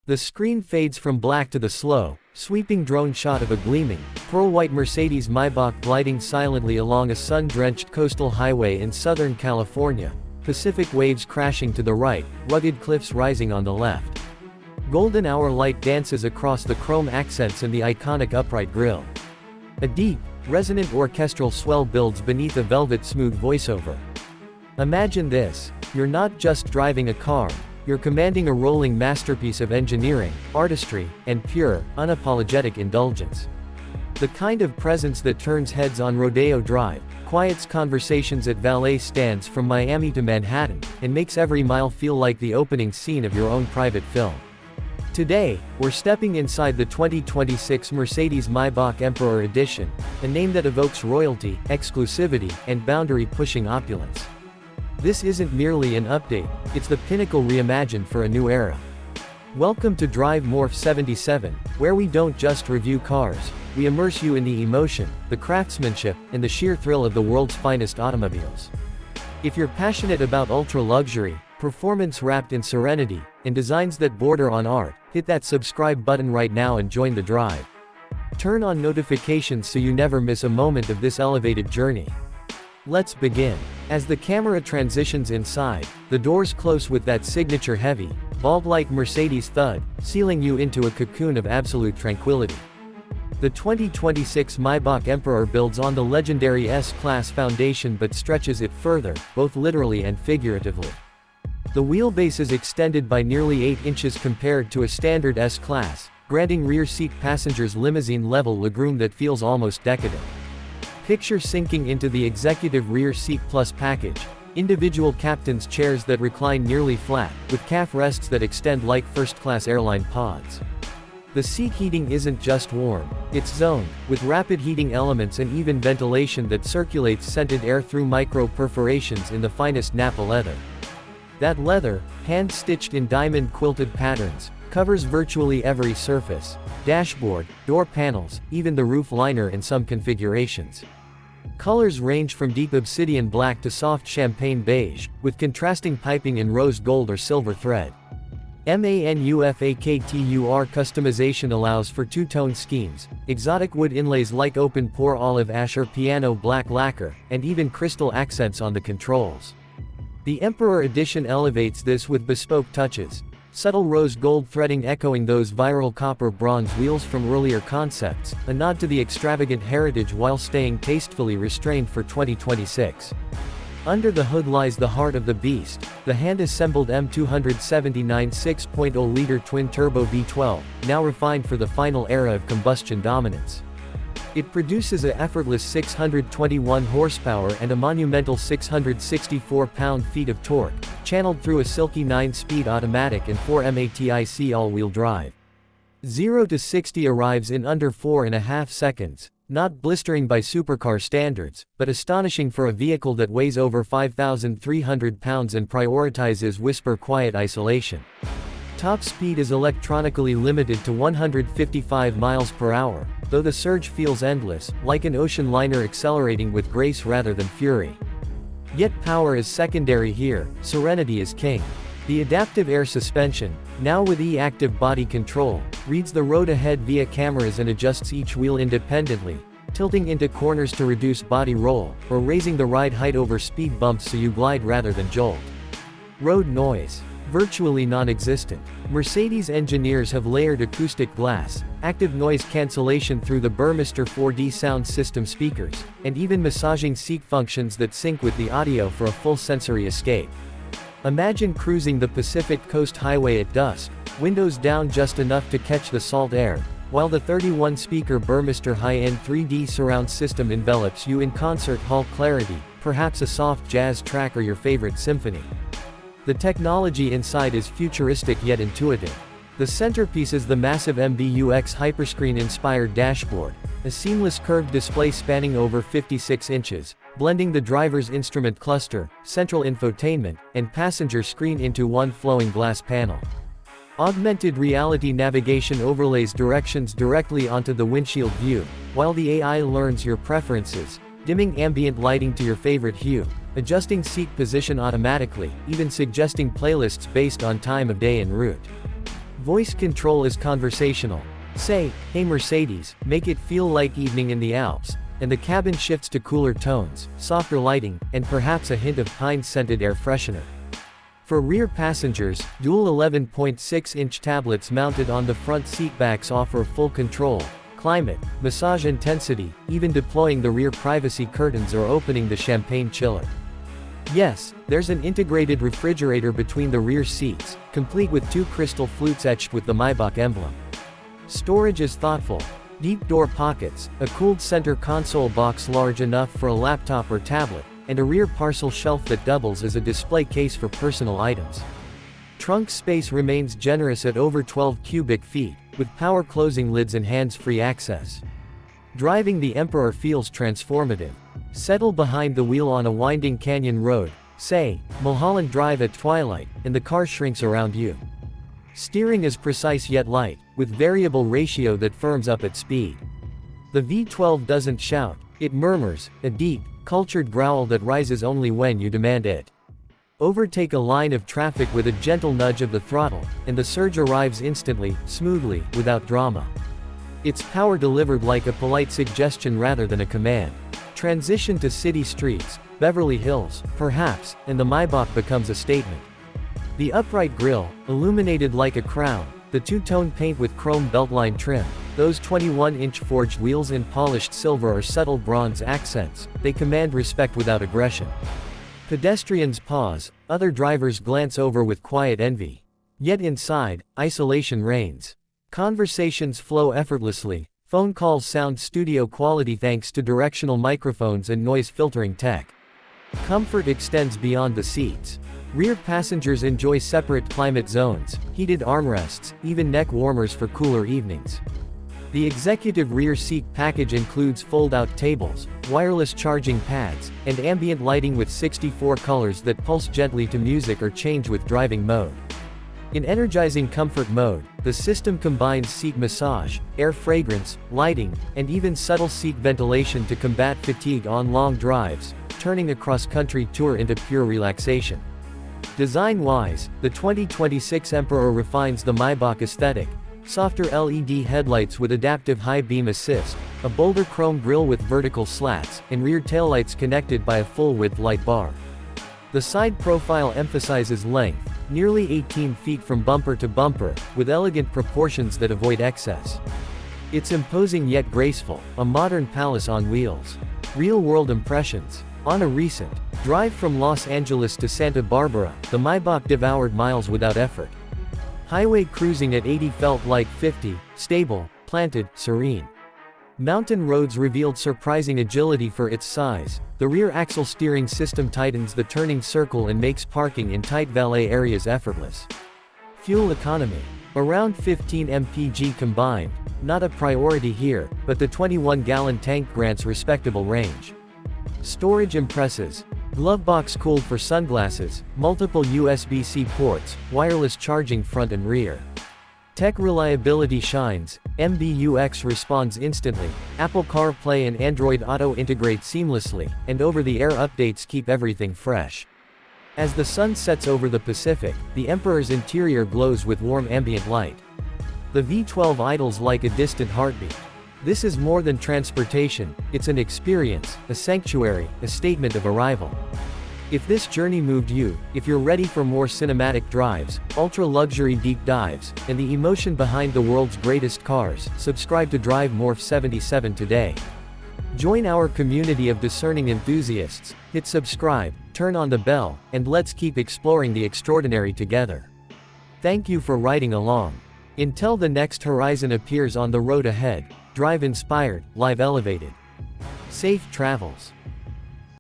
The screen fades from black to the slow, sweeping drone shot of a gleaming, pearl-white Mercedes-Maybach gliding silently along a sun-drenched coastal highway in Southern California, Pacific waves crashing to the right, rugged cliffs rising on the left. Golden hour light dances across the chrome accents and the iconic upright grille. A deep, resonant orchestral swell builds beneath a velvet-smooth voiceover. Imagine this: you're not just driving a car, you're commanding a rolling masterpiece of engineering, artistry, and pure, unapologetic indulgence. The kind of presence that turns heads on Rodeo Drive, quiets conversations at valet stands from Miami to Manhattan, and makes every mile feel like the opening scene of your own private film. Today, we're stepping inside the 2026 Mercedes-Maybach Emperor Edition, a name that evokes royalty, exclusivity, and boundary-pushing opulence. This isn't merely an update, it's the pinnacle reimagined for a new era. Welcome to Drive Morph 77, where we don't just review cars, we immerse you in the emotion, the craftsmanship, and the sheer thrill of the world's finest automobiles. If you're passionate about ultra-luxury, performance wrapped in serenity, and designs that border on art, hit that subscribe button right now and join the drive. Turn on notifications so you never miss a moment of this elevated journey. Let's begin. As the camera transitions inside, the doors close with that signature heavy, vault-like Mercedes thud, sealing you into a cocoon of absolute tranquility. The 2026 Maybach Emperor builds on the legendary S-Class foundation but stretches it further, both literally and figuratively. The wheelbase is extended by nearly 8 inches compared to a standard S-Class, granting rear-seat passengers limousine-level legroom that feels almost decadent. Picture sinking into the executive rear seat plus package, individual captain's chairs that recline nearly flat, with calf rests that extend like first-class airline pods. The seat heating isn't just warm, it's zoned, with rapid heating elements and even ventilation that circulates scented air through micro-perforations in the finest Napa leather. That leather, hand-stitched in diamond-quilted patterns, covers virtually every surface: dashboard, door panels, even the roof liner in some configurations. Colors range from deep obsidian black to soft champagne beige, with contrasting piping in rose gold or silver thread. Manufacture customization allows for two-tone schemes, exotic wood inlays like open-pore olive ash or piano black lacquer, and even crystal accents on the controls. The Emperor Edition elevates this with bespoke touches, subtle rose gold threading echoing those viral copper bronze wheels from earlier concepts, a nod to the extravagant heritage while staying tastefully restrained for 2026. Under the hood lies the heart of the beast, the hand-assembled M279 6.0-liter twin-turbo V12, now refined for the final era of combustion dominance. It produces an effortless 621 horsepower and a monumental 664 pound-feet of torque, channeled through a silky 9-speed automatic and 4 MATIC all-wheel drive. 0 to 60 arrives in under 4.5 seconds, not blistering by supercar standards, but astonishing for a vehicle that weighs over 5,300 pounds and prioritizes whisper-quiet isolation. Top speed is electronically limited to 155 miles per hour, though the surge feels endless, like an ocean liner accelerating with grace rather than fury. Yet power is secondary here, serenity is king. The adaptive air suspension, now with e-active body control, reads the road ahead via cameras and adjusts each wheel independently, tilting into corners to reduce body roll, or raising the ride height over speed bumps so you glide rather than jolt. Road noise. Virtually non-existent. Mercedes engineers have layered acoustic glass, active noise cancellation through the Burmester 4D sound system speakers, and even massaging seat functions that sync with the audio for a full sensory escape. Imagine cruising the Pacific Coast Highway at dusk, windows down just enough to catch the salt air, while the 31-speaker Burmester high-end 3D surround system envelops you in concert hall clarity, perhaps a soft jazz track or your favorite symphony. The technology inside is futuristic yet intuitive. The centerpiece is the massive MBUX hyperscreen-inspired dashboard, a seamless curved display spanning over 56 inches, blending the driver's instrument cluster, central infotainment, and passenger screen into one flowing glass panel. Augmented reality navigation overlays directions directly onto the windshield view, while the AI learns your preferences, dimming ambient lighting to your favorite hue, adjusting seat position automatically, even suggesting playlists based on time of day en route. Voice control is conversational. Say, "Hey Mercedes, make it feel like evening in the Alps," and the cabin shifts to cooler tones, softer lighting, and perhaps a hint of pine-scented air freshener. For rear passengers, dual 11.6-inch tablets mounted on the front seatbacks offer full control, climate, massage intensity, even deploying the rear privacy curtains or opening the champagne chiller. Yes, there's an integrated refrigerator between the rear seats, complete with 2 crystal flutes etched with the Maybach emblem. Storage is thoughtful. Deep door pockets, a cooled center console box large enough for a laptop or tablet, and a rear parcel shelf that doubles as a display case for personal items. Trunk space remains generous at over 12 cubic feet, with power closing lids and hands-free access. Driving the Emperor feels transformative. Settle behind the wheel on a winding canyon road, say, Mulholland Drive at twilight, and the car shrinks around you. Steering is precise yet light, with variable ratio that firms up at speed. The V12 doesn't shout, it murmurs, a deep, cultured growl that rises only when you demand it. Overtake a line of traffic with a gentle nudge of the throttle, and the surge arrives instantly, smoothly, without drama. Its power delivered like a polite suggestion rather than a command. Transition to city streets, Beverly Hills, perhaps, and the Maybach becomes a statement. The upright grille, illuminated like a crown, the two-tone paint with chrome beltline trim, those 21-inch forged wheels in polished silver or subtle bronze accents, they command respect without aggression. Pedestrians pause, other drivers glance over with quiet envy. Yet inside, isolation reigns. Conversations flow effortlessly, phone calls sound studio quality thanks to directional microphones and noise filtering tech. Comfort extends beyond the seats. Rear passengers enjoy separate climate zones, heated armrests, even neck warmers for cooler evenings. The executive rear seat package includes fold-out tables, wireless charging pads, and ambient lighting with 64 colors that pulse gently to music or change with driving mode. In energizing comfort mode, the system combines seat massage, air fragrance, lighting, and even subtle seat ventilation to combat fatigue on long drives, turning a cross-country tour into pure relaxation. Design-wise, the 2026 Emperor refines the Maybach aesthetic. Softer LED headlights with adaptive high beam assist, a bolder chrome grille with vertical slats, and rear taillights connected by a full-width light bar. The side profile emphasizes length, nearly 18 feet from bumper to bumper, with elegant proportions that avoid excess. It's imposing yet graceful, a modern palace on wheels. Real-world impressions. On a recent drive from Los Angeles to Santa Barbara, the Maybach devoured miles without effort. Highway cruising at 80 felt like 50, stable, planted, serene. Mountain roads revealed surprising agility for its size. The rear axle steering system tightens the turning circle and makes parking in tight valet areas effortless. Fuel economy. Around 15 mpg combined, not a priority here, but the 21-gallon tank grants respectable range. Storage impresses. Glove box cooled for sunglasses, multiple USB-C ports, wireless charging front and rear. Tech reliability shines, MBUX responds instantly, Apple CarPlay and Android Auto integrate seamlessly, and over-the-air updates keep everything fresh. As the sun sets over the Pacific, the Emperor's interior glows with warm ambient light. The V12 idles like a distant heartbeat. This is more than transportation, it's an experience, a sanctuary, a statement of arrival. If this journey moved you, if you're ready for more cinematic drives, ultra-luxury deep dives, and the emotion behind the world's greatest cars, subscribe to Drive Morph 77 today. Join our community of discerning enthusiasts, hit subscribe, turn on the bell, and let's keep exploring the extraordinary together. Thank you for riding along. Until the next horizon appears on the road ahead, drive inspired, live elevated. Safe travels.